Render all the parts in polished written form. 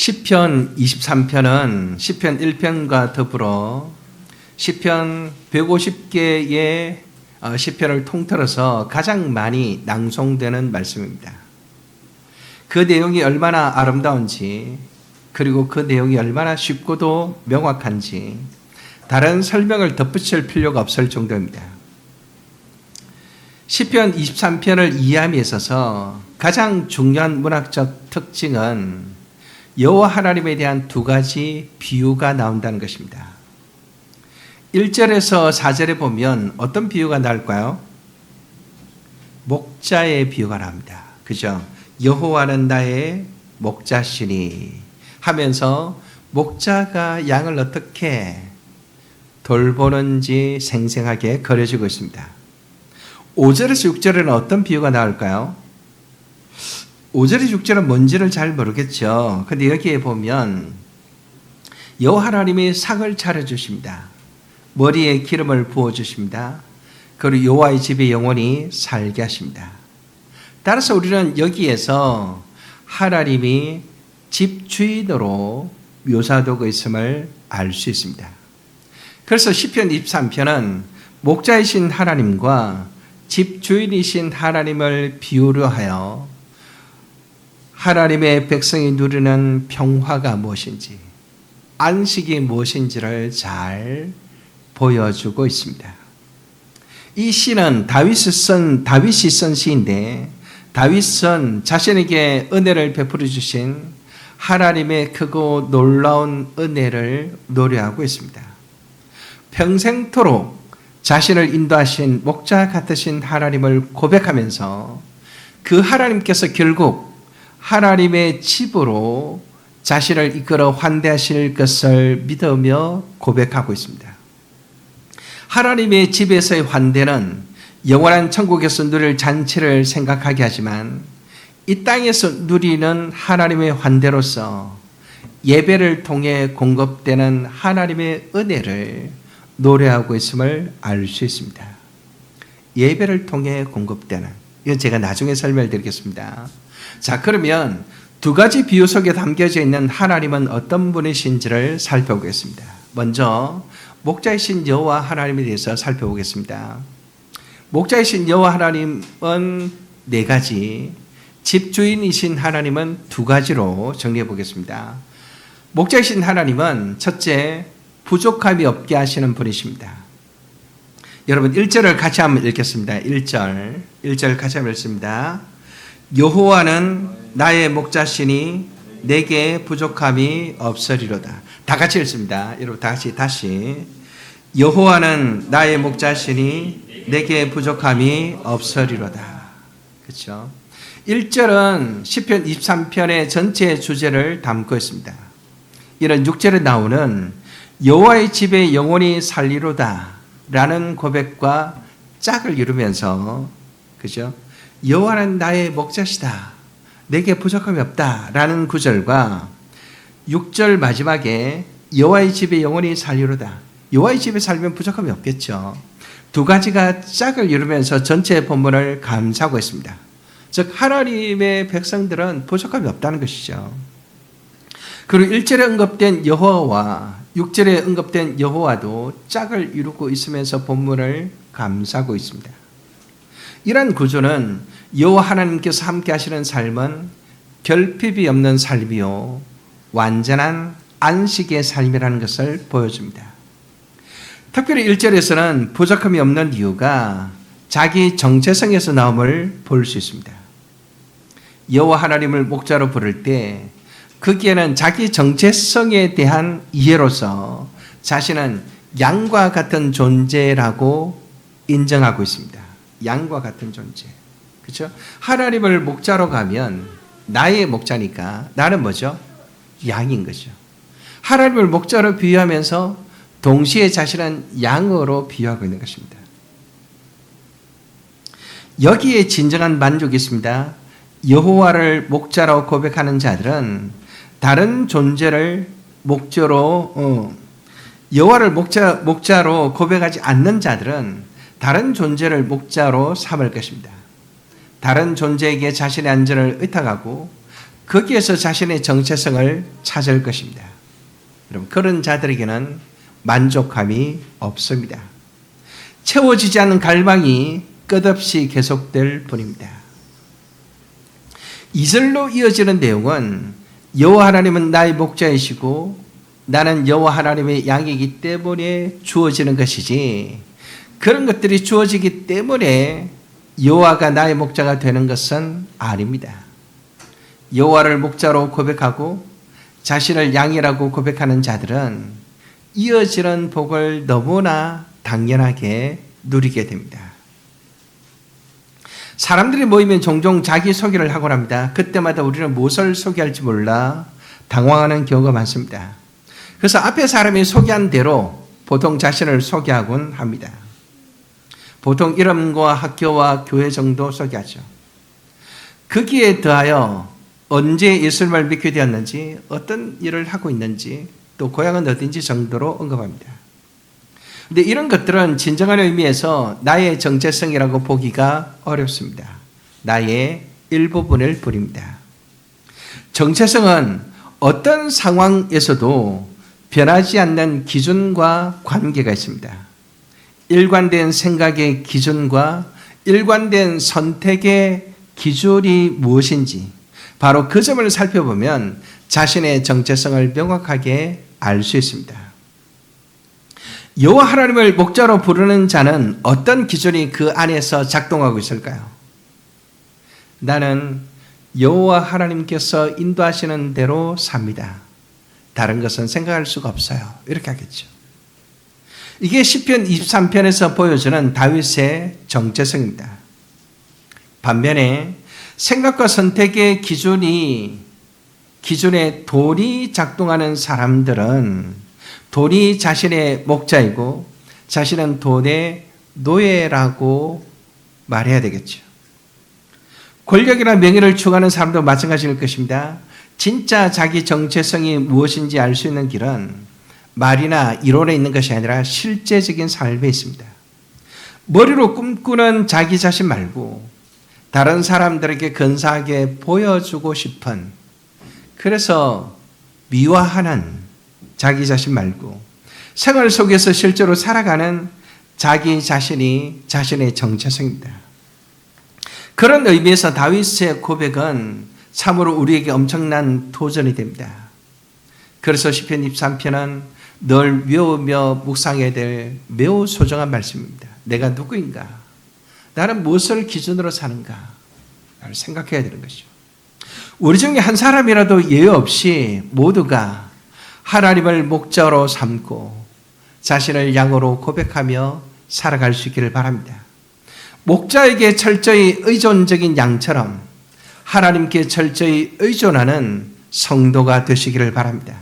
시편 23편은 시편 1편과 더불어 시편 150개의 시편을 통틀어서 가장 많이 낭송되는 말씀입니다. 그 내용이 얼마나 아름다운지, 그리고 그 내용이 얼마나 쉽고도 명확한지 다른 설명을 덧붙일 필요가 없을 정도입니다. 시편 23편을 이해함에 있어서 가장 중요한 문학적 특징은 여호와 하나님에 대한 두 가지 비유가 나온다는 것입니다. 1절에서 4절에 보면 어떤 비유가 나올까요? 목자의 비유가 나옵니다. 그죠? 여호와는 나의 목자시니 하면서 목자가 양을 어떻게 돌보는지 생생하게 그려지고 있습니다. 5절에서 6절에는 어떤 비유가 나올까요? 5절에서 6절은 뭔지를 잘 모르겠죠. 근데 여기에 보면 여호와 하나님이 상을 차려주십니다. 머리에 기름을 부어주십니다. 그리고 여호와의 집에 영원히 살게 하십니다. 따라서 우리는 여기에서 하나님이 집주인으로 묘사되고 있음을 알 수 있습니다. 그래서 시편 23편은 목자이신 하나님과 집주인이신 하나님을 비유로 하여 하나님의 백성이 누리는 평화가 무엇인지, 안식이 무엇인지를 잘 보여주고 있습니다. 이 시는 다윗이 쓴 시인데, 다윗은 자신에게 은혜를 베풀어 주신 하나님의 크고 놀라운 은혜를 노래하고 있습니다. 평생토록 자신을 인도하신 목자 같으신 하나님을 고백하면서 그 하나님께서 결국 하나님의 집으로 자신을 이끌어 환대하실 것을 믿으며 고백하고 있습니다. 하나님의 집에서의 환대는 영원한 천국에서 누릴 잔치를 생각하게 하지만 이 땅에서 누리는 하나님의 환대로서 예배를 통해 공급되는 하나님의 은혜를 노래하고 있음을 알 수 있습니다. 예배를 통해 공급되는, 이건 제가 나중에 설명을 드리겠습니다. 자, 그러면 두 가지 비유 속에 담겨져 있는 하나님은 어떤 분이신지를 살펴보겠습니다. 먼저 목자이신 여호와 하나님에 대해서 살펴보겠습니다. 목자이신 여호와 하나님은 네 가지, 집주인이신 하나님은 두 가지로 정리해 보겠습니다. 목자이신 하나님은 첫째, 부족함이 없게 하시는 분이십니다. 여러분 1절을 같이 한번 읽겠습니다. 1절 같이 한번 읽습니다. 여호와는 나의 목자시니 내게 부족함이 없으리로다. 다 같이 읽습니다. 여러분 다 같이 다시. 여호와는 나의 목자시니 내게 부족함이 없으리로다. 그렇죠? 1절은 시편 23편의 전체 주제를 담고 있습니다. 이런 6절에 나오는 여호와의 집에 영원히 살리로다 라는 고백과 짝을 이루면서, 그죠? 여호와는 나의 목자시다, 내게 부족함이 없다 라는 구절과 6절 마지막에 여호와의 집에 영원히 살리로다, 여호와의 집에 살면 부족함이 없겠죠. 두 가지가 짝을 이루면서 전체 본문을 감싸고 있습니다. 즉 하나님의 백성들은 부족함이 없다는 것이죠. 그리고 1절에 언급된 여호와와 6절에 언급된 여호와도 짝을 이루고 있으면서 본문을 감싸고 있습니다. 이러한 구조는 여호와 하나님께서 함께 하시는 삶은 결핍이 없는 삶이요 완전한 안식의 삶이라는 것을 보여줍니다. 특별히 1절에서는 부족함이 없는 이유가 자기 정체성에서 나옴을 볼 수 있습니다. 여호와 하나님을 목자로 부를 때 거기에는 자기 정체성에 대한 이해로서 자신은 양과 같은 존재라고 인정하고 있습니다. 양과 같은 존재. 그렇죠? 하나님을 목자로 가면 나의 목자니까 나는 뭐죠? 양인 거죠. 하나님을 목자로 비유하면서 동시에 자신은 양으로 비유하고 있는 것입니다. 여기에 진정한 만족이 있습니다. 여호와를 목자로 고백하는 자들은 다른 존재를 목자로 여호와를 목자로 고백하지 않는 자들은 다른 존재를 목자로 삼을 것입니다. 다른 존재에게 자신의 안전을 의탁하고 거기에서 자신의 정체성을 찾을 것입니다. 여러분, 그런 자들에게는 만족함이 없습니다. 채워지지 않는 갈망이 끝없이 계속될 뿐입니다. 2절로 이어지는 내용은 여호와 하나님은 나의 목자이시고 나는 여호와 하나님의 양이기 때문에 주어지는 것이지, 그런 것들이 주어지기 때문에 여호와가 나의 목자가 되는 것은 아닙니다. 여호와를 목자로 고백하고 자신을 양이라고 고백하는 자들은 이어지는 복을 너무나 당연하게 누리게 됩니다. 사람들이 모이면 종종 자기소개를 하곤 합니다. 그때마다 우리는 무엇을 소개할지 몰라 당황하는 경우가 많습니다. 그래서 앞에 사람이 소개한 대로 보통 자신을 소개하곤 합니다. 보통 이름과 학교와 교회 정도 소개하죠. 거기에 더하여 언제 예수님을 믿게 되었는지, 어떤 일을 하고 있는지, 또 고향은 어딘지 정도로 언급합니다. 근데 이런 것들은 진정한 의미에서 나의 정체성이라고 보기가 어렵습니다. 나의 일부분일 뿐입니다. 정체성은 어떤 상황에서도 변하지 않는 기준과 관계가 있습니다. 일관된 생각의 기준과 일관된 선택의 기준이 무엇인지 바로 그 점을 살펴보면 자신의 정체성을 명확하게 알 수 있습니다. 여호와 하나님을 목자로 부르는 자는 어떤 기준이 그 안에서 작동하고 있을까요? 나는 여호와 하나님께서 인도하시는 대로 삽니다. 다른 것은 생각할 수가 없어요. 이렇게 하겠죠. 이게 시편 23편에서 보여주는 다윗의 정체성입니다. 반면에 생각과 선택의 기준에 돈이 작동하는 사람들은 돈이 자신의 목자이고 자신은 돈의 노예라고 말해야 되겠죠. 권력이나 명예를 추구하는 사람도 마찬가지일 것입니다. 진짜 자기 정체성이 무엇인지 알 수 있는 길은 말이나 이론에 있는 것이 아니라 실제적인 삶에 있습니다. 머리로 꿈꾸는 자기 자신 말고 다른 사람들에게 근사하게 보여주고 싶은, 그래서 미화하는 자기 자신 말고 생활 속에서 실제로 살아가는 자기 자신이 자신의 정체성입니다. 그런 의미에서 다윗의 고백은 참으로 우리에게 엄청난 도전이 됩니다. 그래서 시편 23편은 늘 외우며 묵상해야 될 매우 소중한 말씀입니다. 내가 누구인가? 나는 무엇을 기준으로 사는가? 나를 생각해야 되는 것이죠. 우리 중에 한 사람이라도 예외 없이 모두가 하나님을 목자로 삼고 자신을 양으로 고백하며 살아갈 수 있기를 바랍니다. 목자에게 철저히 의존적인 양처럼 하나님께 철저히 의존하는 성도가 되시기를 바랍니다.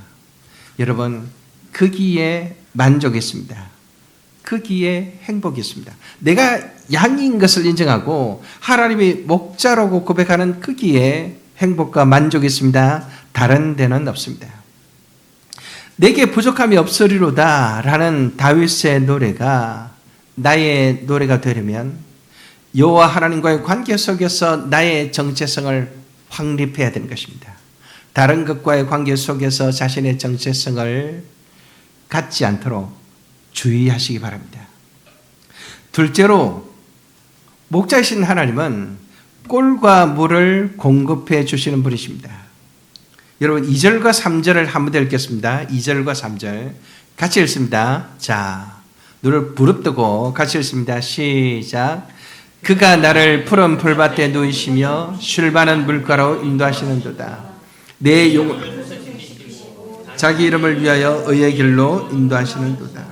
여러분, 거기에 만족이 있습니다. 거기에 행복이 있습니다. 내가 양인 것을 인정하고 하나님이 목자라고 고백하는 거기에 행복과 만족이 있습니다. 다른 데는 없습니다. 내게 부족함이 없으리로다 라는 다윗의 노래가 나의 노래가 되려면 여호와 하나님과의 관계 속에서 나의 정체성을 확립해야 되는 것입니다. 다른 것과의 관계 속에서 자신의 정체성을 갖지 않도록 주의하시기 바랍니다. 둘째로, 목자이신 하나님은 꿀과 물을 공급해 주시는 분이십니다. 여러분, 2절과 3절을 한번 더 읽겠습니다. 2절과 3절 같이 읽습니다. 자, 눈을 부릅뜨고 같이 읽습니다. 시작. 그가 나를 푸른 풀밭에 누이시며 쉴 만한 물가로 인도하시는도다. 내 영혼 자기 이름을 위하여 의의 길로 인도하시는도다.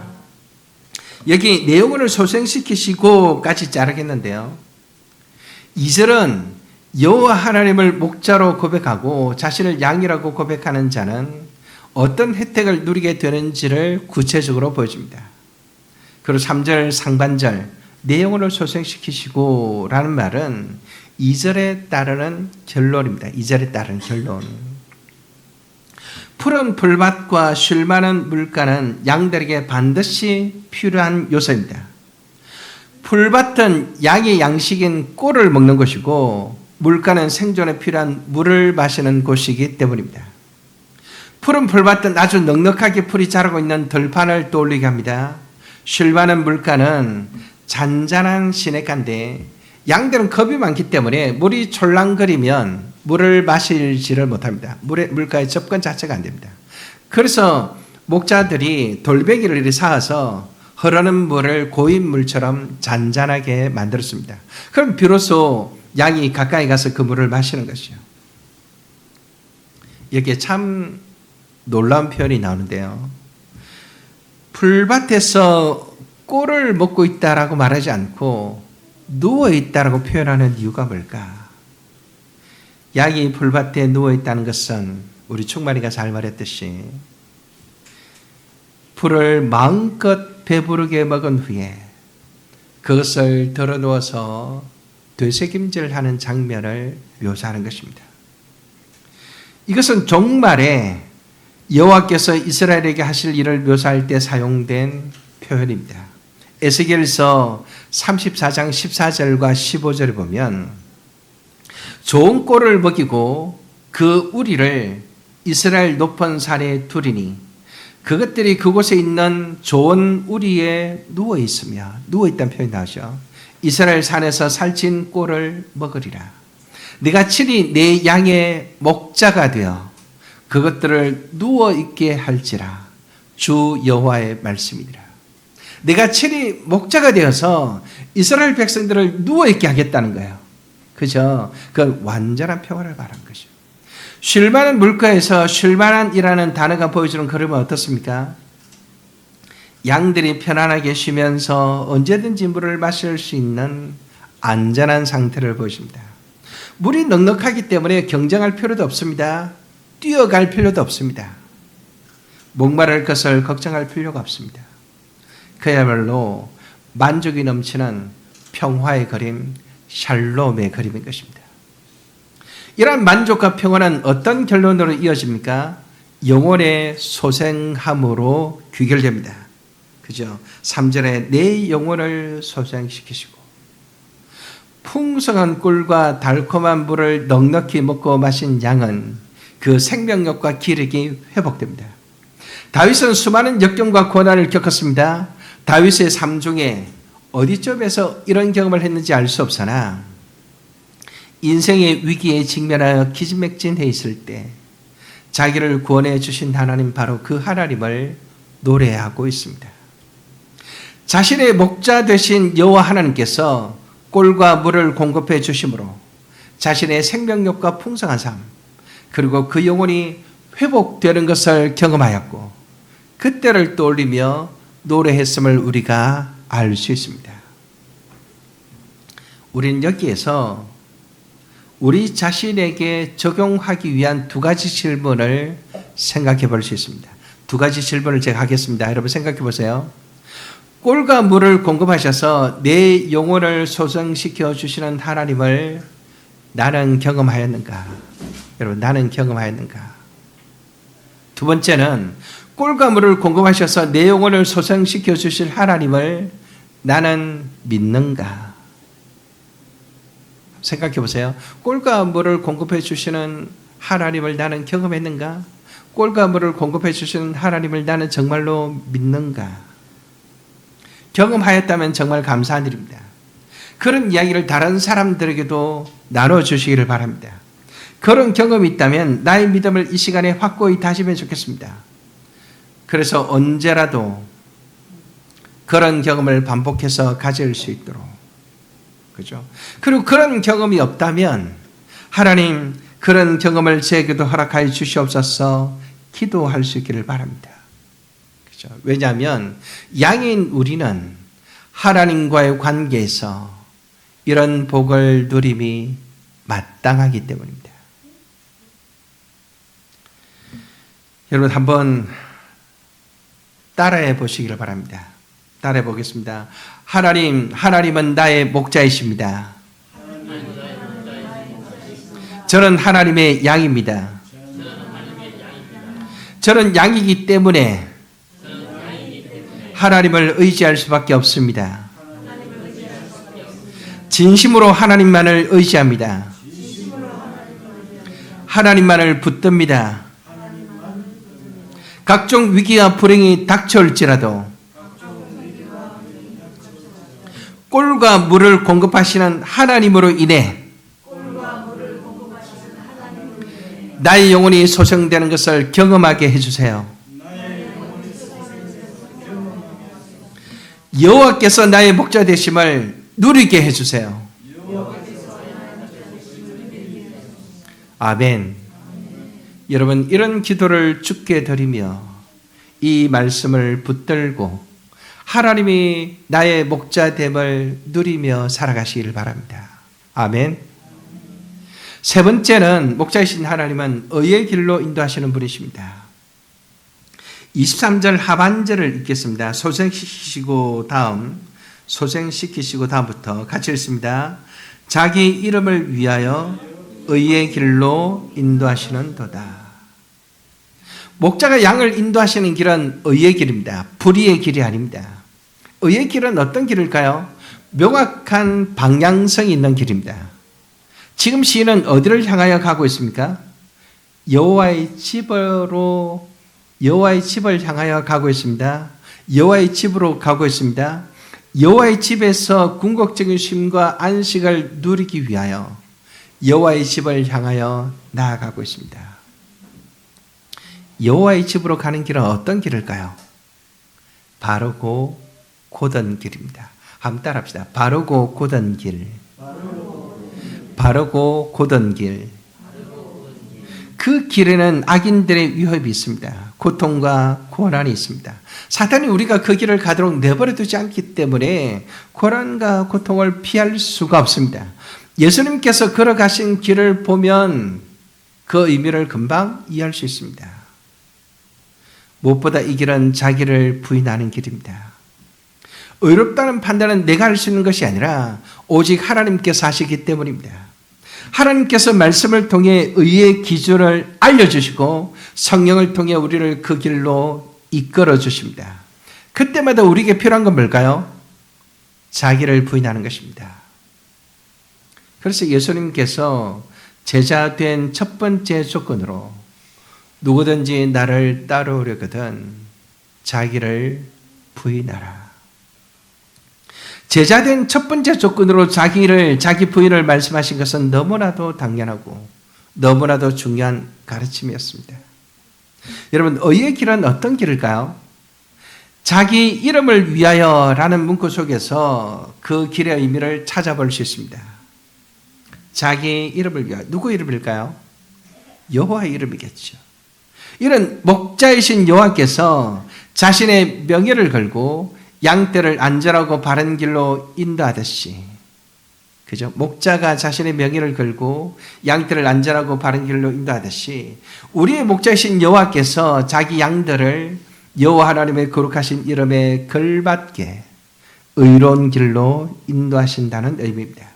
여기 내 영혼을 소생시키시고까지 자르겠는데요. 2절은 여호와 하나님을 목자로 고백하고 자신을 양이라고 고백하는 자는 어떤 혜택을 누리게 되는지를 구체적으로 보여줍니다. 그리고 3절 상반절 내 영혼을 소생시키시고 라는 말은 2절에 따르는 결론입니다. 2절에 따르는 결론. 푸른 풀밭과 쉴 만한 물가는 양들에게 반드시 필요한 요소입니다. 풀밭은 양의 양식인 꿀을 먹는 것이고 물가는 생존에 필요한 물을 마시는 곳이기 때문입니다. 푸른 풀밭은 아주 넉넉하게 풀이 자라고 있는 들판을 떠올리게 합니다. 쉴 많은 물가는 잔잔한 시냇가인데 양들은 겁이 많기 때문에 물이 촐랑거리면 물을 마시지를 못합니다. 물가에 접근 자체가 안 됩니다. 그래서 목자들이 돌베개를 이렇게 쌓아서 흐르는 물을 고인 물처럼 잔잔하게 만들었습니다. 그럼 비로소 양이 가까이 가서 그 물을 마시는 것이요. 여기에 참 놀라운 표현이 나오는데요. 풀밭에서 꿀을 먹고 있다라고 말하지 않고 누워 있다라고 표현하는 이유가 뭘까? 양이 풀밭에 누워 있다는 것은 우리 충만이가 잘 말했듯이 풀을 마음껏 배부르게 먹은 후에 그것을 덜어누워서 되새김질하는 장면을 묘사하는 것입니다. 이것은 종말에 여호와께서 이스라엘에게 하실 일을 묘사할 때 사용된 표현입니다. 에스겔서 34장 14절과 15절을 보면 좋은 꼴을 먹이고 그 우리를 이스라엘 높은 산에 두리니 그것들이 그곳에 있는 좋은 우리에 누워 있으며, 누워 있다는 표현이 나오죠. 이스라엘 산에서 살찐 꼴을 먹으리라. 네가 친히 내 양의 목자가 되어 그것들을 누워 있게 할지라. 주 여호와의 말씀이니라. 내가 친히 목자가 되어서 이스라엘 백성들을 누워 있게 하겠다는 거예요. 그죠? 그 완전한 평화를 말한 것이죠. 쉴만한 물가에서 쉴만한이라는 단어가 보여주는 그림은 어떻습니까? 양들이 편안하게 쉬면서 언제든지 물을 마실 수 있는 안전한 상태를 보여줍니다. 물이 넉넉하기 때문에 경쟁할 필요도 없습니다. 뛰어갈 필요도 없습니다. 목마를 것을 걱정할 필요가 없습니다. 그야말로 만족이 넘치는 평화의 그림, 샬롬의 그림인 것입니다. 이러한 만족과 평화는 어떤 결론으로 이어집니까? 영혼의 소생함으로 귀결됩니다. 그죠? 3절에 내 영혼을 소생시키시고 풍성한 꿀과 달콤한 물을 넉넉히 먹고 마신 양은 그 생명력과 기력이 회복됩니다. 다윗은 수많은 역경과 고난을 겪었습니다. 다윗의 삶 중에 어디쯤에서 이런 경험을 했는지 알 수 없으나 인생의 위기에 직면하여 기진맥진해 있을 때 자기를 구원해 주신 하나님, 바로 그 하나님을 노래하고 있습니다. 자신의 목자 되신 여호와 하나님께서 꿀과 물을 공급해 주심으로 자신의 생명력과 풍성한 삶, 그리고 그 영혼이 회복되는 것을 경험하였고 그때를 떠올리며 노래했음을 우리가 알 수 있습니다. 우리는 여기에서 우리 자신에게 적용하기 위한 두 가지 질문을 생각해 볼 수 있습니다. 두 가지 질문을 제가 하겠습니다. 여러분 생각해 보세요. 꿀과 물을 공급하셔서 내 영혼을 소생시켜 주시는 하나님을 나는 경험하였는가? 여러분, 나는 경험하였는가? 두 번째는 꿀과 물을 공급하셔서 내 영혼을 소생시켜 주실 하나님을 나는 믿는가? 생각해 보세요. 꿀과 물을 공급해 주시는 하나님을 나는 경험했는가? 꿀과 물을 공급해 주시는 하나님을 나는 정말로 믿는가? 경험하였다면 정말 감사한 일입니다. 그런 이야기를 다른 사람들에게도 나눠주시기를 바랍니다. 그런 경험이 있다면 나의 믿음을 이 시간에 확고히 다지면 좋겠습니다. 그래서 언제라도 그런 경험을 반복해서 가질 수 있도록, 그죠? 그리고 그런 경험이 없다면 하나님, 그런 경험을 제게도 허락하여 주시옵소서 기도할 수 있기를 바랍니다. 그죠? 왜냐하면 양인 우리는 하나님과의 관계에서 이런 복을 누림이 마땅하기 때문입니다. 여러분 한번 따라해 보시기를 바랍니다. 따라해 보겠습니다. 하나님은 나의 목자이십니다. 저는 하나님의 양입니다. 저는 양이기 때문에 하나님을 의지할 수밖에 없습니다. 진심으로 하나님만을 의지합니다. 하나님만을 붙듭니다. 각종 위기와 불행이 닥쳐올지라도 꿀과 물을 공급하시는 하나님으로 인해 나의 영혼이 소생되는 것을 경험하게 해주세요. 여호와께서 나의 목자 되심을 누리게 해주세요. 아멘. 여러분, 이런 기도를 주께 드리며 이 말씀을 붙들고 하나님이 나의 목자됨을 누리며 살아가시기를 바랍니다. 아멘. 세 번째는 목자이신 하나님은 의의 길로 인도하시는 분이십니다. 23절 하반절을 읽겠습니다. 소생시키시고 다음부터 같이 읽습니다. 자기 이름을 위하여 의의 길로 인도하시는 도다. 목자가 양을 인도하시는 길은 의의 길입니다. 불의의 길이 아닙니다. 의의 길은 어떤 길일까요? 명확한 방향성이 있는 길입니다. 지금 시인은 어디를 향하여 가고 있습니까? 여호와의 집을 향하여 가고 있습니다. 여호와의 집으로 가고 있습니다. 여호와의 집에서 궁극적인 쉼과 안식을 누리기 위하여 여호와의 집을 향하여 나아가고 있습니다. 여호와의 집으로 가는 길은 어떤 길일까요? 바르고 곧은 길입니다. 한번 따라합시다. 바르고 곧은 길. 바르고 곧은 길. 그 길에는 악인들의 위협이 있습니다. 고통과 고난이 있습니다. 사탄이 우리가 그 길을 가도록 내버려 두지 않기 때문에 고난과 고통을 피할 수가 없습니다. 예수님께서 걸어가신 길을 보면 그 의미를 금방 이해할 수 있습니다. 무엇보다 이 길은 자기를 부인하는 길입니다. 의롭다는 판단은 내가 할 수 있는 것이 아니라 오직 하나님께서 하시기 때문입니다. 하나님께서 말씀을 통해 의의 기준을 알려주시고 성령을 통해 우리를 그 길로 이끌어 주십니다. 그때마다 우리에게 필요한 건 뭘까요? 자기를 부인하는 것입니다. 그래서 예수님께서 제자 된 첫 번째 조건으로 누구든지 나를 따르려거든 자기를 부인하라. 제자된 첫 번째 조건으로 자기 부인을 말씀하신 것은 너무나도 당연하고 너무나도 중요한 가르침이었습니다. 여러분, 의의 길은 어떤 길일까요? 자기 이름을 위하여라는 문구 속에서 그 길의 의미를 찾아볼 수 있습니다. 자기 이름을 위하여. 누구 이름일까요? 여호와의 이름이겠죠. 이런 목자이신 여호와께서 자신의 명예를 걸고 양떼를 안전하고 바른 길로 인도하듯이, 그죠? 목자가 자신의 명예를 걸고 양떼를 안전하고 바른 길로 인도하듯이 우리의 목자이신 여호와께서 자기 양들을 여호와 하나님의 거룩하신 이름에 걸맞게 의로운 길로 인도하신다는 의미입니다.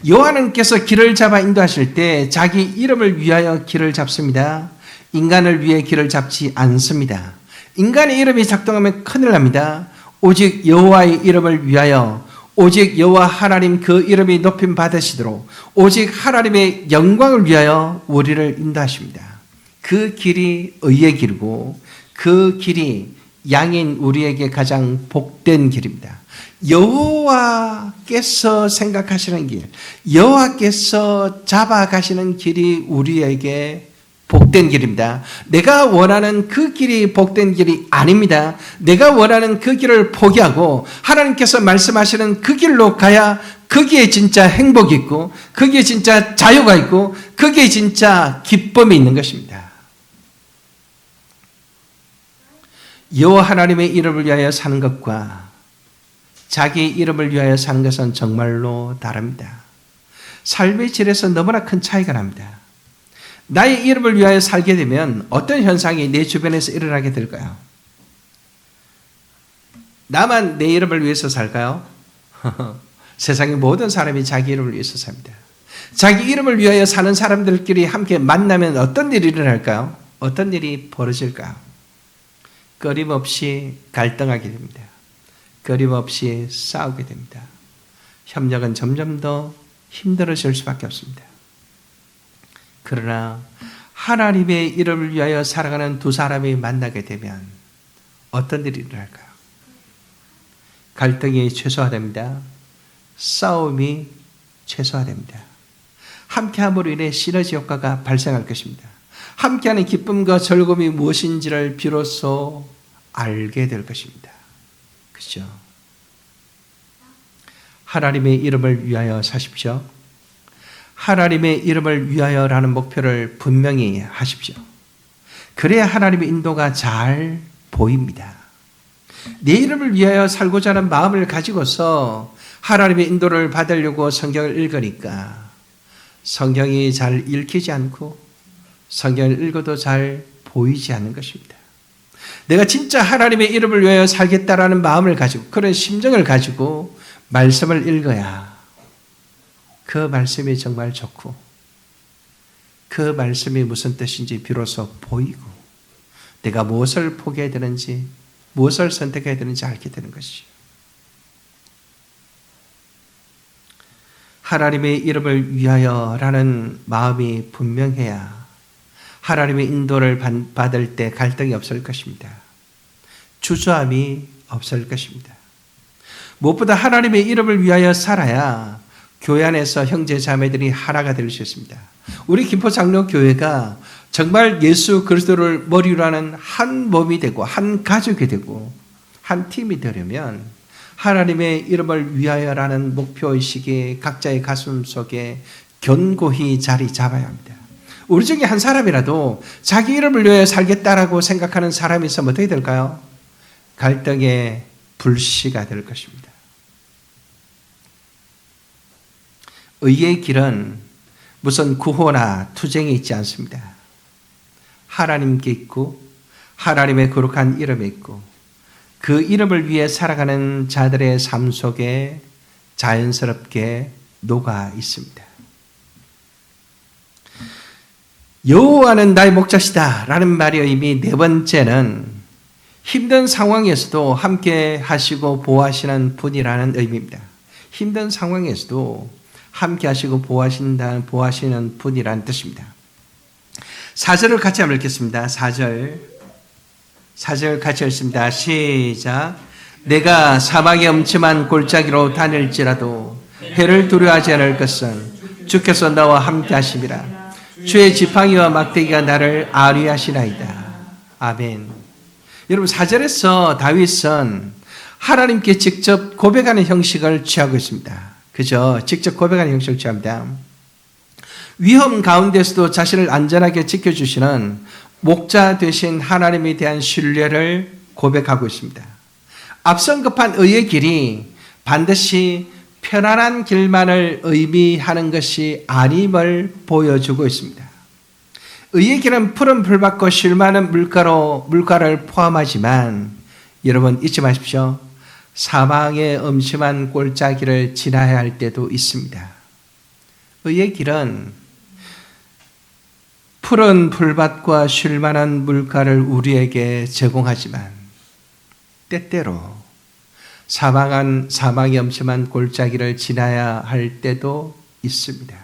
여호와 하나님께서 길을 잡아 인도하실 때 자기 이름을 위하여 길을 잡습니다. 인간을 위해 길을 잡지 않습니다. 인간의 이름이 작동하면 큰일 납니다. 오직 여호와의 이름을 위하여, 오직 여호와 하나님 그 이름이 높임 받으시도록 오직 하나님의 영광을 위하여 우리를 인도하십니다. 그 길이 의의 길이고 그 길이 양인 우리에게 가장 복된 길입니다. 여호와께서 생각하시는 길, 여호와께서 잡아가시는 길이 우리에게 복된 길입니다. 내가 원하는 그 길이 복된 길이 아닙니다. 내가 원하는 그 길을 포기하고 하나님께서 말씀하시는 그 길로 가야 거기에 진짜 행복이 있고 거기에 진짜 자유가 있고 거기에 진짜 기쁨이 있는 것입니다. 여호와 하나님의 이름을 위하여 사는 것과 자기 이름을 위하여 사는 것은 정말로 다릅니다. 삶의 질에서 너무나 큰 차이가 납니다. 나의 이름을 위하여 살게 되면 어떤 현상이 내 주변에서 일어나게 될까요? 나만 내 이름을 위해서 살까요? 세상의 모든 사람이 자기 이름을 위해서 삽니다. 자기 이름을 위하여 사는 사람들끼리 함께 만나면 어떤 일이 일어날까요? 어떤 일이 벌어질까요? 끊임없이 갈등하게 됩니다. 끊임없이 싸우게 됩니다. 협력은 점점 더 힘들어질 수밖에 없습니다. 그러나 하나님의 이름을 위하여 살아가는 두 사람이 만나게 되면 어떤 일이 일어날까요? 갈등이 최소화됩니다. 싸움이 최소화됩니다. 함께함으로 인해 시너지 효과가 발생할 것입니다. 함께하는 기쁨과 즐거움이 무엇인지를 비로소 알게 될 것입니다. 그렇죠? 하나님의 이름을 위하여 사십시오. 하나님의 이름을 위하여라는 목표를 분명히 하십시오. 그래야 하나님의 인도가 잘 보입니다. 내 이름을 위하여 살고자 하는 마음을 가지고서 하나님의 인도를 받으려고 성경을 읽으니까 성경이 잘 읽히지 않고 성경을 읽어도 잘 보이지 않는 것입니다. 내가 진짜 하나님의 이름을 위하여 살겠다라는 마음을 가지고 그런 심정을 가지고 말씀을 읽어야 그 말씀이 정말 좋고 그 말씀이 무슨 뜻인지 비로소 보이고 내가 무엇을 포기해야 되는지 무엇을 선택해야 되는지 알게 되는 것이죠. 하나님의 이름을 위하여라는 마음이 분명해야 하나님의 인도를 받을 때 갈등이 없을 것입니다. 주저함이 없을 것입니다. 무엇보다 하나님의 이름을 위하여 살아야 교회 안에서 형제 자매들이 하나가 될 수 있습니다. 우리 김포장로교회가 정말 예수 그리스도를 머리로 하는 한 몸이 되고 한 가족이 되고 한 팀이 되려면 하나님의 이름을 위하여라는 목표의식이 각자의 가슴 속에 견고히 자리 잡아야 합니다. 우리 중에 한 사람이라도 자기 이름을 위하여 살겠다라고 생각하는 사람이 있으면 어떻게 될까요? 갈등의 불씨가 될 것입니다. 의의 길은 무슨 구호나 투쟁이 있지 않습니다. 하나님께 있고 하나님의 거룩한 이름에 있고 그 이름을 위해 살아가는 자들의 삶 속에 자연스럽게 녹아 있습니다. 여호와는 나의 목자시다 라는 말의 의미 네 번째는 힘든 상황에서도 함께 하시고 보호하시는 분이라는 의미입니다. 힘든 상황에서도 함께 하시고 보호하시는 분이라는 뜻입니다. 4절을 같이 한번 읽겠습니다. 4절 같이 읽습니다. 시작. 내가 사막의 엄침한 골짜기로 다닐지라도 해를 두려워하지 않을 것은 주께서 나와 함께 하심이라. 주의 지팡이와 막대기가 나를 안위하시나이다. 아멘. 여러분 4절에서 다윗은 하나님께 직접 고백하는 형식을 취하고 있습니다. 그죠? 직접 고백하는 형식을 취합니다. 위험 가운데서도 자신을 안전하게 지켜주시는 목자 되신 하나님에 대한 신뢰를 고백하고 있습니다. 앞선 급한 의의 길이 반드시 편안한 길만을 의미하는 것이 아님을 보여주고 있습니다. 의의 길은 푸른 풀밭과 쉴 많은 물가를 포함하지만 여러분 잊지 마십시오. 사망의 음침한 골짜기를 지나야 할 때도 있습니다. 의의 길은 푸른 풀밭과 쉴 만한 물가를 우리에게 제공하지만 때때로 사망의 엄침한 골짜기를 지나야 할 때도 있습니다.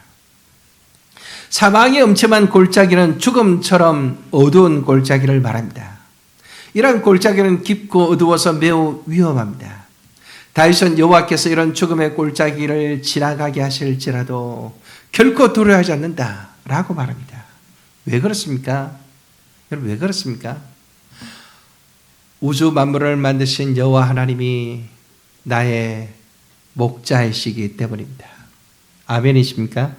사망의 엄침한 골짜기는 죽음처럼 어두운 골짜기를 말합니다. 이런 골짜기는 깊고 어두워서 매우 위험합니다. 다윗은 여호와께서 이런 죽음의 골짜기를 지나가게 하실지라도 결코 두려워하지 않는다라고 말합니다. 왜 그렇습니까? 여러분 왜 그렇습니까? 우주 만물을 만드신 여호와 하나님이 나의 목자이시기 때문입니다. 아멘이십니까?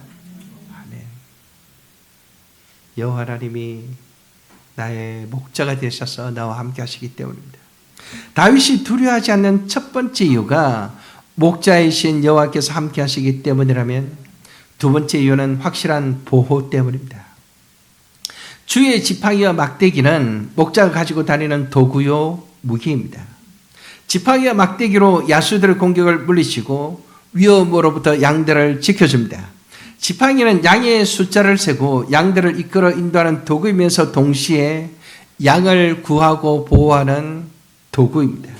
아멘. 여호와 하나님이 나의 목자가 되셔서 나와 함께 하시기 때문입니다. 다윗이 두려워하지 않는 첫 번째 이유가 목자이신 여호와께서 함께 하시기 때문이라면 두 번째 이유는 확실한 보호 때문입니다. 주의 지팡이와 막대기는 목자가 가지고 다니는 도구요 무기입니다. 지팡이와 막대기로 야수들의 공격을 물리치고 위험으로부터 양들을 지켜줍니다. 지팡이는 양의 숫자를 세고 양들을 이끌어 인도하는 도구이면서 동시에 양을 구하고 보호하는 도구입니다.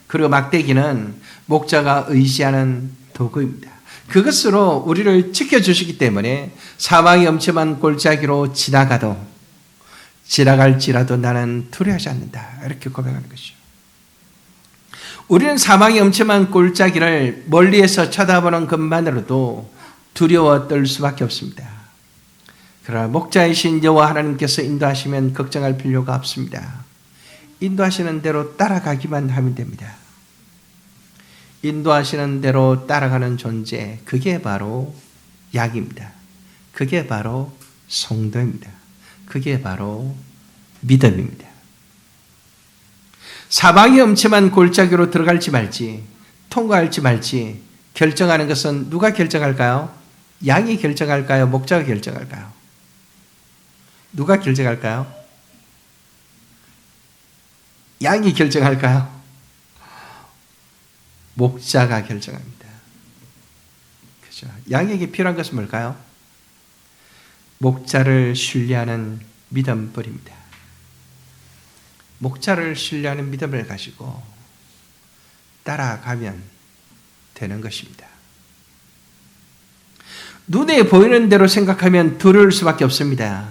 그리고 막대기는 목자가 의지하는 도구입니다. 그것으로 우리를 지켜주시기 때문에 사망이 엄침한 골짜기로 지나갈지라도 나는 두려워하지 않는다. 이렇게 고백하는 것이죠. 우리는 사망이 엄침한 골짜기를 멀리에서 쳐다보는 것만으로도 두려워 떨 수밖에 없습니다. 그러나 목자이신 여호와 하나님께서 인도하시면 걱정할 필요가 없습니다. 인도하시는 대로 따라가기만 하면 됩니다. 인도하시는 대로 따라가는 존재, 그게 바로 약입니다. 그게 바로 성도입니다. 그게 바로 믿음입니다. 사망이 엄침한 골짜기로 들어갈지 말지, 통과할지 말지 결정하는 것은 누가 결정할까요? 양이 결정할까요? 목자가 결정할까요? 누가 결정할까요? 양이 결정할까요? 목자가 결정합니다. 그죠? 양에게 필요한 것은 뭘까요? 목자를 신뢰하는 믿음뿐입니다. 목자를 신뢰하는 믿음을 가지고 따라가면 되는 것입니다. 눈에 보이는 대로 생각하면 두려울 수밖에 없습니다.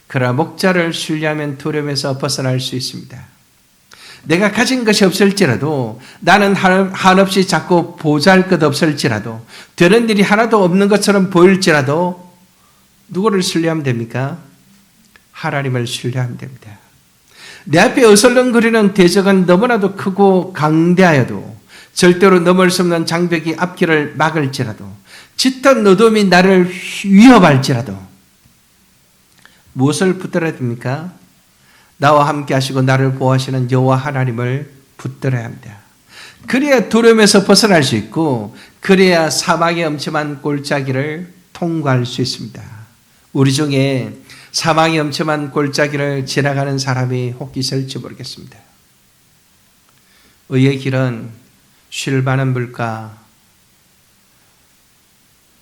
그러나 목자를 신뢰하면 두려움에서 벗어날 수 있습니다. 내가 가진 것이 없을지라도, 나는 한없이 자꾸 보잘것없을지라도, 되는 일이 하나도 없는 것처럼 보일지라도 누구를 신뢰하면 됩니까? 하나님을 신뢰하면 됩니다. 내 앞에 어슬렁거리는 대적은 너무나도 크고 강대하여도 절대로 넘을 수 없는 장벽이 앞길을 막을지라도, 짙은 어둠이 나를 위협할지라도 무엇을 붙들어야 됩니까? 나와 함께 하시고 나를 보호하시는 여호와 하나님을 붙들어야 합니다. 그래야 두려움에서 벗어날 수 있고, 그래야 사망의 엄침한 골짜기를 통과할 수 있습니다. 우리 중에 사망의 엄침한 골짜기를 지나가는 사람이 혹 있을지 모르겠습니다. 의의 길은 쉴 만한 물가,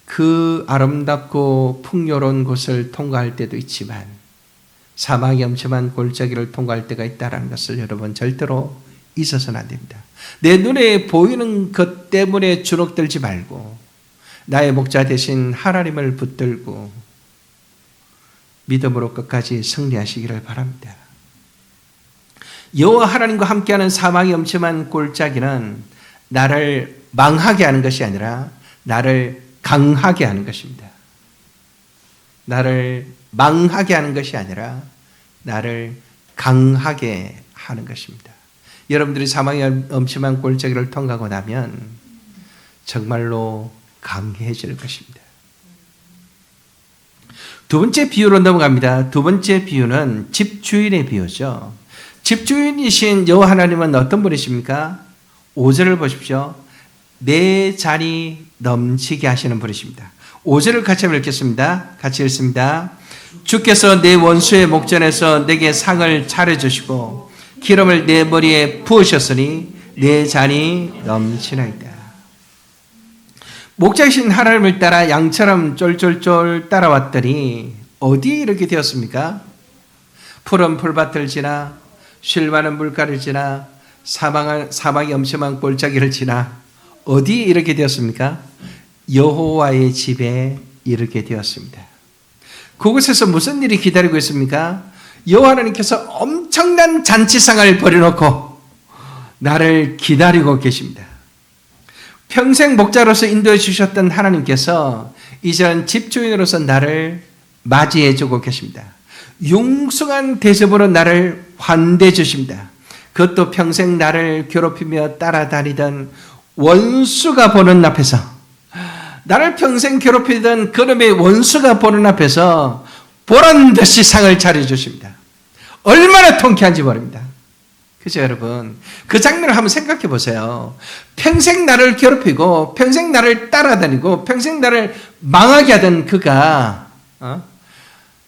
그 아름답고 풍요로운 곳을 통과할 때도 있지만 사망이 엄침한 골짜기를 통과할 때가 있다는 것을 여러분 절대로 잊어서는 안 됩니다. 내 눈에 보이는 것 때문에 주눅들지 말고 나의 목자 대신 하나님을 붙들고 믿음으로 끝까지 승리하시기를 바랍니다. 여호와 하나님과 함께하는 사망이 엄침한 골짜기는 나를 망하게 하는 것이 아니라 나를 강하게 하는 것입니다. 나를 망하게 하는 것이 아니라 나를 강하게 하는 것입니다. 여러분들이 사망의 엄침한 골짜기를 통과하고 나면 정말로 강해질 것입니다. 두 번째 비유로 넘어갑니다. 두 번째 비유는 집주인의 비유죠. 집주인이신 여호와 하나님은 어떤 분이십니까? 5절을 보십시오. 내 잔이 넘치게 하시는 분이십니다. 5절을 같이 읽겠습니다. 같이 읽습니다. 주께서 내 원수의 목전에서 내게 상을 차려주시고 기름을 내 머리에 부으셨으니 내 잔이 넘치나이다. 목자이신 하나님을 따라 양처럼 쫄쫄쫄 따라왔더니 어디 이렇게 되었습니까? 푸른 풀밭을 지나 쉴 만한 물가를 지나 사막이 엄침한 골짜기를 지나 어디 이렇게 되었습니까? 여호와의 집에 이르게 되었습니다. 그곳에서 무슨 일이 기다리고 있습니까? 여호와 하나님께서 엄청난 잔치상을 벌여놓고 나를 기다리고 계십니다. 평생 목자로서 인도해 주셨던 하나님께서 이제는 집주인으로서 나를 맞이해 주고 계십니다. 융숭한 대접으로 나를 환대해 주십니다. 그것도 평생 나를 괴롭히며 따라다니던 원수가 보는 앞에서, 나를 평생 괴롭히던 그놈의 원수가 보는 앞에서 보란듯이 상을 차려주십니다. 얼마나 통쾌한지 모릅니다. 그죠, 여러분? 그 장면을 한번 생각해 보세요. 평생 나를 괴롭히고 평생 나를 따라다니고 평생 나를 망하게 하던 그가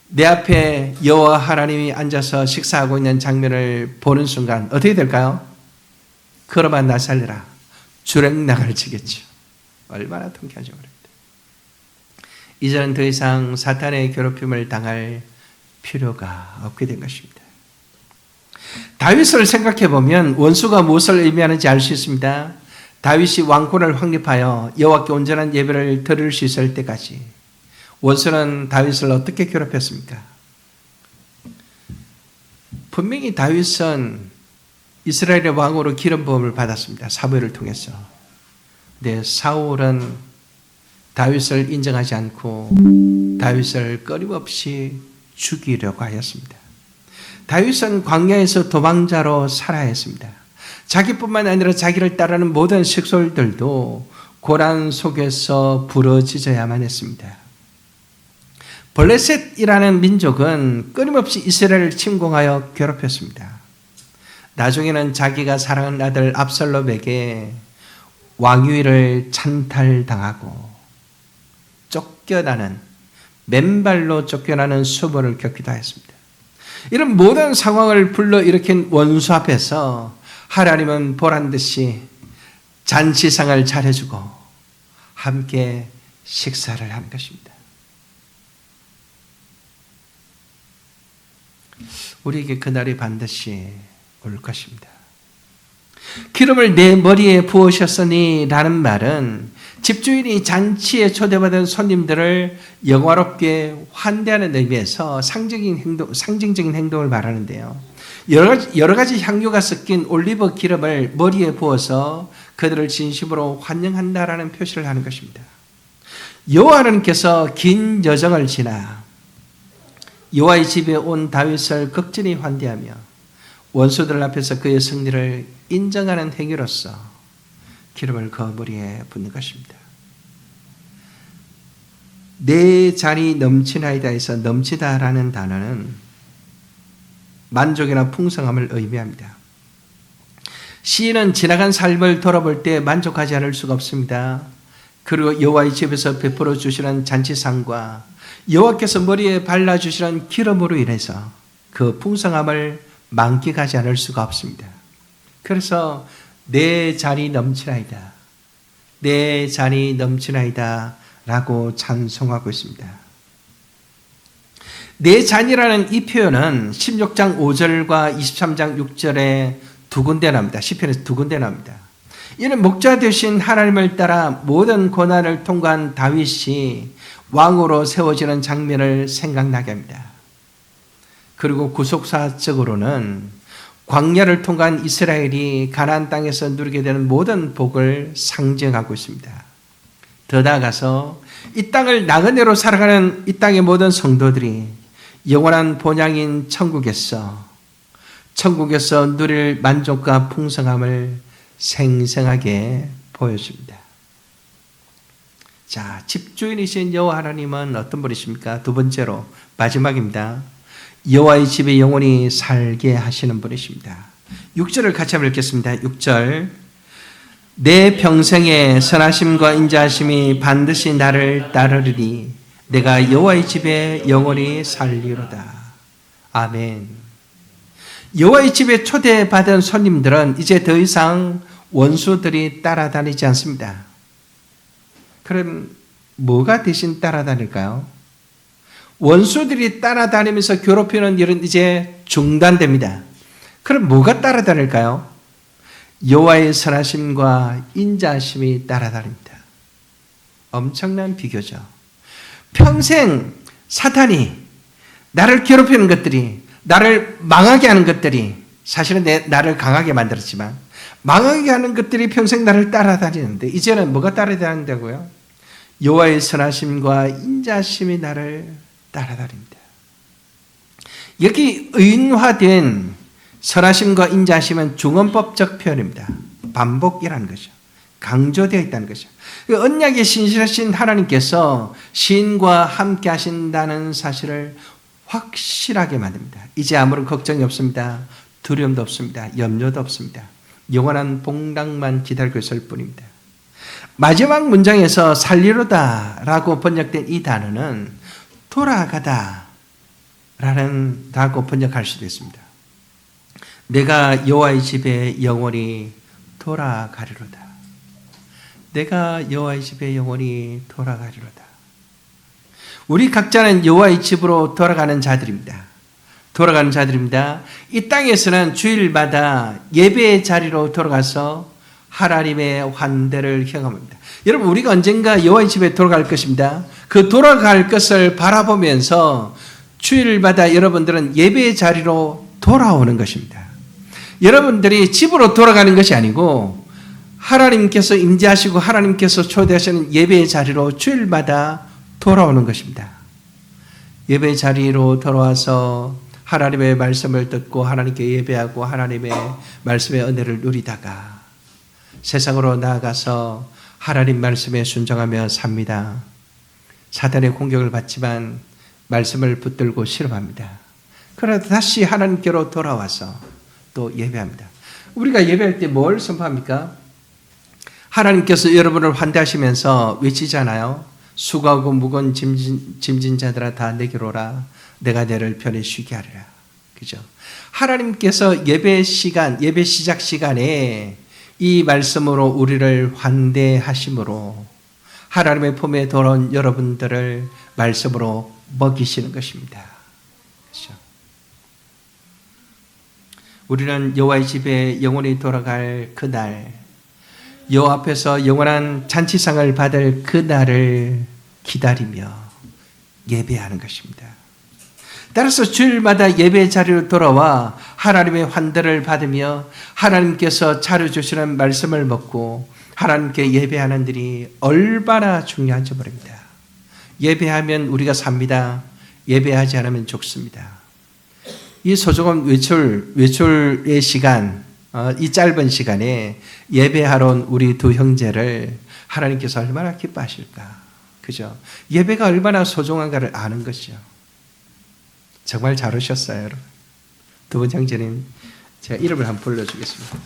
내 앞에 여호와 하나님이 앉아서 식사하고 있는 장면을 보는 순간 어떻게 될까요? 그러마 나 살려라, 주랭나갈 치겠죠. 얼마나 통쾌하죠. 이제는 더 이상 사탄의 괴롭힘을 당할 필요가 없게 된 것입니다. 다윗을 생각해 보면 원수가 무엇을 의미하는지 알 수 있습니다. 다윗이 왕권을 확립하여 여호와께 온전한 예배를 드릴 수 있을 때까지 원수는 다윗을 어떻게 괴롭혔습니까? 분명히 다윗은 이스라엘의 왕으로 기름 부음을 받았습니다. 사무엘을 통해서. 근데 사울은 다윗을 인정하지 않고 다윗을 끊임없이 죽이려고 하였습니다. 다윗은 광야에서 도망자로 살아야 했습니다. 자기뿐만 아니라 자기를 따르는 모든 식솔들도 고난 속에서 부러지져야만 했습니다. 블레셋이라는 민족은 끊임없이 이스라엘을 침공하여 괴롭혔습니다. 나중에는 자기가 사랑하는 아들 압살롬에게 왕위를 찬탈당하고 쫓겨나는, 맨발로 쫓겨나는 수모를 겪기도 했습니다. 이런 모든 상황을 불러일으킨 원수 앞에서 하나님은 보란듯이 잔치상을 차려주고 함께 식사를 하는 것입니다. 우리에게 그날이 반드시 올 것입니다. 기름을 내 머리에 부으셨으니 라는 말은 집주인이 잔치에 초대받은 손님들을 영화롭게 환대하는 의미에서 상징적인 행동을 말하는데요. 여러 가지 향료가 섞인 올리브 기름을 머리에 부어서 그들을 진심으로 환영한다라는 표시를 하는 것입니다. 여호와 하나님께서 긴 여정을 지나 여호와의 집에 온 다윗을 극진히 환대하며 원수들 앞에서 그의 승리를 인정하는 행위로서 기름을 그 머리에 붓는 것입니다. 내 잔이 넘치나이다에서 넘치다라는 단어는 만족이나 풍성함을 의미합니다. 시인은 지나간 삶을 돌아볼 때 만족하지 않을 수가 없습니다. 그리고 여호와의 집에서 베풀어 주시는 잔치상과 여호와께서 머리에 발라주시는 기름으로 인해서 그 풍성함을 만끽하지 않을 수가 없습니다. 그래서 내 잔이 넘치나이다, 내 잔이 넘치나이다 라고 찬송하고 있습니다. 내 잔이라는 이 표현은 16장 5절과 23장 6절에 두 군데 나옵니다. 시편에서 두 군데 나옵니다. 이는 목자 되신 하나님을 따라 모든 고난을 통과한 다윗이 왕으로 세워지는 장면을 생각나게 합니다. 그리고 구속사적으로는 광야를 통과한 이스라엘이 가나안 땅에서 누리게 되는 모든 복을 상징하고 있습니다. 더 나아가서 이 땅을 나그네로 살아가는 이 땅의 모든 성도들이 영원한 본향인 천국에서 누릴 만족과 풍성함을 생생하게 보여줍니다. 자, 집주인이신 여호와 하나님은 어떤 분이십니까? 두 번째로 마지막입니다. 여호와의 집에 영원히 살게 하시는 분이십니다. 6절을 같이 한번 읽겠습니다. 6절. 내 평생의 선하심과 인자하심이 반드시 나를 따르리니 내가 여호와의 집에 영원히 살리로다. 아멘. 여호와의 집에 초대받은 손님들은 이제 더 이상 원수들이 따라다니지 않습니다. 그럼 뭐가 대신 따라다닐까요? 원수들이 따라다니면서 괴롭히는 일은 이제 중단됩니다. 그럼 뭐가 따라다닐까요? 여호와의 선하심과 인자하심이 따라다닙니다. 엄청난 비교죠. 평생 사탄이 나를 괴롭히는 것들이, 나를 망하게 하는 것들이, 사실은 나를 강하게 만들었지만 망하게 하는 것들이 평생 나를 따라다니는데 이제는 뭐가 따라다닌다고요? 여호와의 선하심과 인자하심이 나를 따라다닙니다. 여기 의인화된 선하심과 인자하심은 중언법적 표현입니다. 반복이라는 거죠. 강조되어 있다는 거죠. 언약의 신실하신 하나님께서 시인과 함께 하신다는 사실을 확실하게 만듭니다. 이제 아무런 걱정이 없습니다. 두려움도 없습니다. 염려도 없습니다. 영원한 복락만 기다리고 있을 뿐입니다. 마지막 문장에서 살리로다 라고 번역된 이 단어는 돌아가다 라고 번역할 수도 있습니다. 내가 여호와의 집에 영원히 돌아가리로다. 내가 여호와의 집에 영원히 돌아가리로다. 우리 각자는 여호와의 집으로 돌아가는 자들입니다. 돌아가는 자들입니다. 이 땅에서는 주일마다 예배의 자리로 돌아가서 하나님의 환대를 경험합니다. 여러분, 우리가 언젠가 여호와의 집에 돌아갈 것입니다. 그 돌아갈 것을 바라보면서 주일마다 여러분들은 예배의 자리로 돌아오는 것입니다. 여러분들이 집으로 돌아가는 것이 아니고 하나님께서 임재하시고 하나님께서 초대하시는 예배의 자리로 주일마다 돌아오는 것입니다. 예배의 자리로 돌아와서 하나님의 말씀을 듣고 하나님께 예배하고 하나님의 말씀의 은혜를 누리다가 세상으로 나아가서 하나님 말씀에 순종하며 삽니다. 사단의 공격을 받지만 말씀을 붙들고 실험합니다. 그러나 다시 하나님께로 돌아와서 또 예배합니다. 우리가 예배할 때 뭘 선포합니까? 하나님께서 여러분을 환대하시면서 외치잖아요. 수고하고 무거운 짐진 자들아 다 내게로 오라. 내가 너를 편히 쉬게 하리라. 그죠? 하나님께서 예배 시간, 예배 시작 시간에 이 말씀으로 우리를 환대하심으로 하나님의 품에 돌아온 여러분들을 말씀으로 먹이시는 것입니다. 그렇죠? 우리는 여호와의 집에 영원히 돌아갈 그날, 여호와 앞에서 영원한 잔치상을 받을 그날을 기다리며 예배하는 것입니다. 따라서 주일마다 예배 자리로 돌아와 하나님의 환대를 받으며 하나님께서 차려주시는 말씀을 먹고 하나님께 예배하는 일이 얼마나 중요한지 모릅니다. 예배하면 우리가 삽니다. 예배하지 않으면 죽습니다. 이 소중한 외출의 시간, 이 짧은 시간에 예배하러 온 우리 두 형제를 하나님께서 얼마나 기뻐하실까. 그죠? 예배가 얼마나 소중한가를 아는 것이죠. 정말 잘 오셨어요, 여러분. 두 분 형제님, 제가 이름을 한번 불러주겠습니다.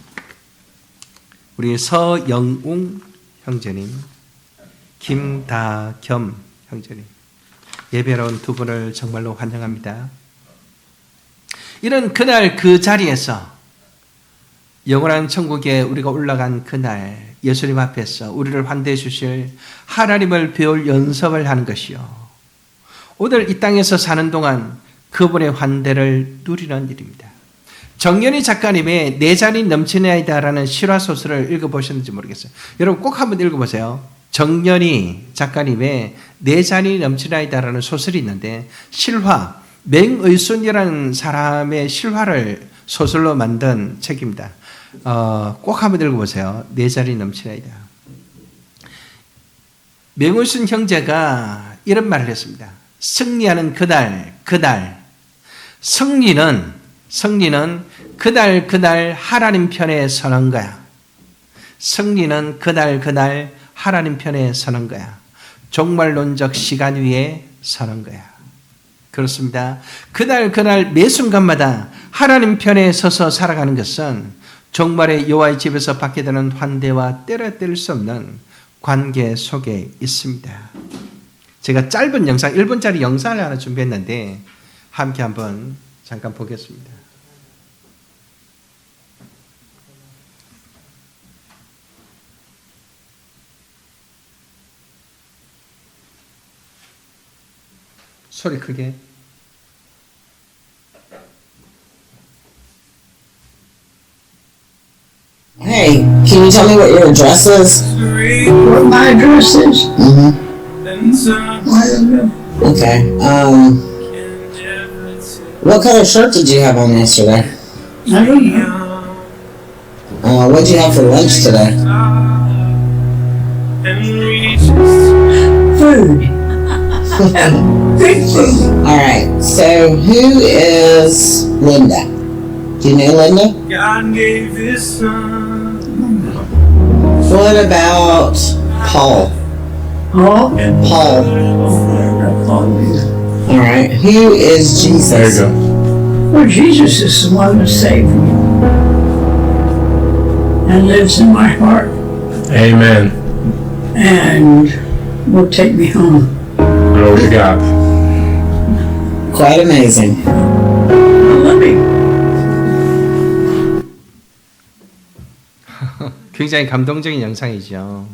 우리 서영웅 형제님, 김다겸 형제님, 예배로 온 두 분을 정말로 환영합니다. 이런 그날 그 자리에서 영원한 천국에 우리가 올라간 그날 예수님 앞에서 우리를 환대해 주실 하나님을 배울 연습을 하는 것이요. 오늘 이 땅에서 사는 동안 그분의 환대를 누리는 일입니다. 정연희 작가님의 내 잔이 넘치나이다라는 실화소설을 읽어보셨는지 모르겠어요. 여러분 꼭 한번 읽어보세요. 정연희 작가님의 내 잔이 넘치나이다라는 소설이 있는데 실화, 맹의순이라는 사람의 실화를 소설로 만든 책입니다. 꼭 한번 읽어보세요. 내 잔이 넘치나이다. 맹의순 형제가 이런 말을 했습니다. 승리하는 그날 승리는 그날 하나님 편에 서는 거야. 승리는 그날 하나님 편에 서는 거야. 종말론적 시간 위에 서는 거야. 그렇습니다. 그날 매 순간마다 하나님 편에 서서 살아가는 것은 종말의 여호와의 집에서 받게 되는 환대와 때려 뗄 수 없는 관계 속에 있습니다. 제가 짧은 영상, 1분짜리 영상을 하나 준비했는데 함께 한번 잠깐 보겠습니다. 소리 크게. Hey, can you tell me what your address is? What my address is? Mm-hmm. I don't know. Okay. What color shirt did you have on yesterday? I don't know. What'd you have for lunch today? Food. Good food. All right. So who is Linda? Do you know Linda? God gave his son. What about Paul? Oh, Paul. All right. Who is Jesus? There you go. well, Jesus is the one that saved me and lives in my heart Amen. and will take me home. Glory to God. Quite amazing. I love him. 굉장히 감동적인 영상이죠.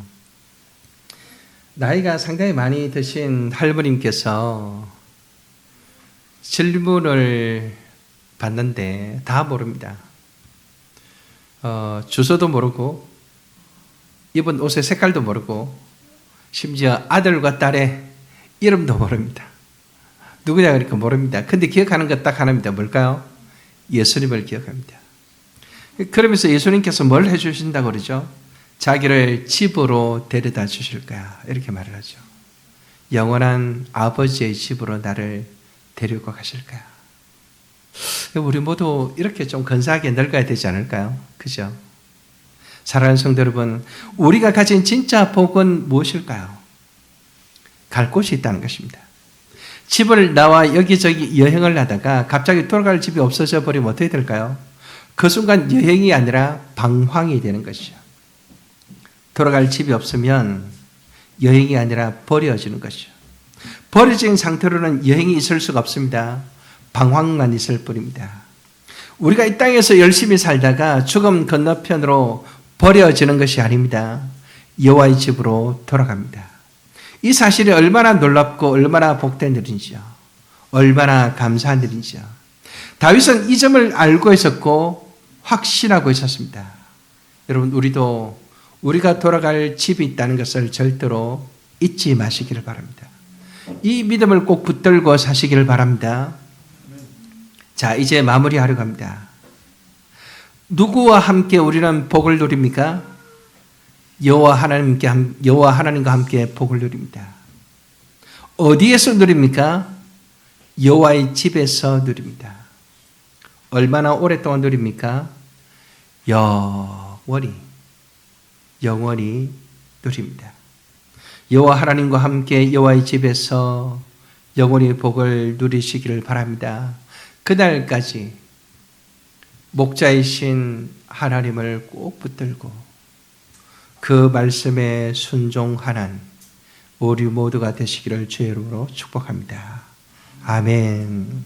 나이가 상당히 많이 드신 할머님께서 질문을 받는데 다 모릅니다. 주소도 모르고 입은 옷의 색깔도 모르고 심지어 아들과 딸의 이름도 모릅니다. 누구냐 그러니까 모릅니다. 근데 기억하는 것 딱 하나입니다. 뭘까요? 예수님을 기억합니다. 그러면서 예수님께서 뭘 해주신다고 그러죠? 자기를 집으로 데려다 주실 거야. 이렇게 말을 하죠. 영원한 아버지의 집으로 나를 데리고 가실 거야. 우리 모두 이렇게 좀 근사하게 늙어야 되지 않을까요? 그죠? 사랑하는 성도 여러분, 우리가 가진 진짜 복은 무엇일까요? 갈 곳이 있다는 것입니다. 집을 나와 여기저기 여행을 하다가 갑자기 돌아갈 집이 없어져 버리면 어떻게 될까요? 그 순간 여행이 아니라 방황이 되는 것이죠. 돌아갈 집이 없으면 여행이 아니라 버려지는 것이죠. 버려진 상태로는 여행이 있을 수가 없습니다. 방황만 있을 뿐입니다. 우리가 이 땅에서 열심히 살다가 죽음 건너편으로 버려지는 것이 아닙니다. 여호와의 집으로 돌아갑니다. 이 사실이 얼마나 놀랍고 얼마나 복된 일인지요. 얼마나 감사한 일인지요. 다윗은 이 점을 알고 있었고 확신하고 있었습니다. 여러분, 우리도 우리가 돌아갈 집이 있다는 것을 절대로 잊지 마시기를 바랍니다. 이 믿음을 꼭 붙들고 사시기를 바랍니다. 자, 이제 마무리하려고 합니다. 누구와 함께 우리는 복을 누립니까? 여호와 하나님과 함께 복을 누립니다. 어디에서 누립니까? 여호와의 집에서 누립니다. 얼마나 오랫동안 누립니까? 영원히 누립니다. 여호와 하나님과 함께 여호와의 집에서 영원히 복을 누리시기를 바랍니다. 그날까지 목자이신 하나님을 꼭 붙들고 그 말씀에 순종하는 우리 모두가 되시기를 주의 이름으로 축복합니다. 아멘.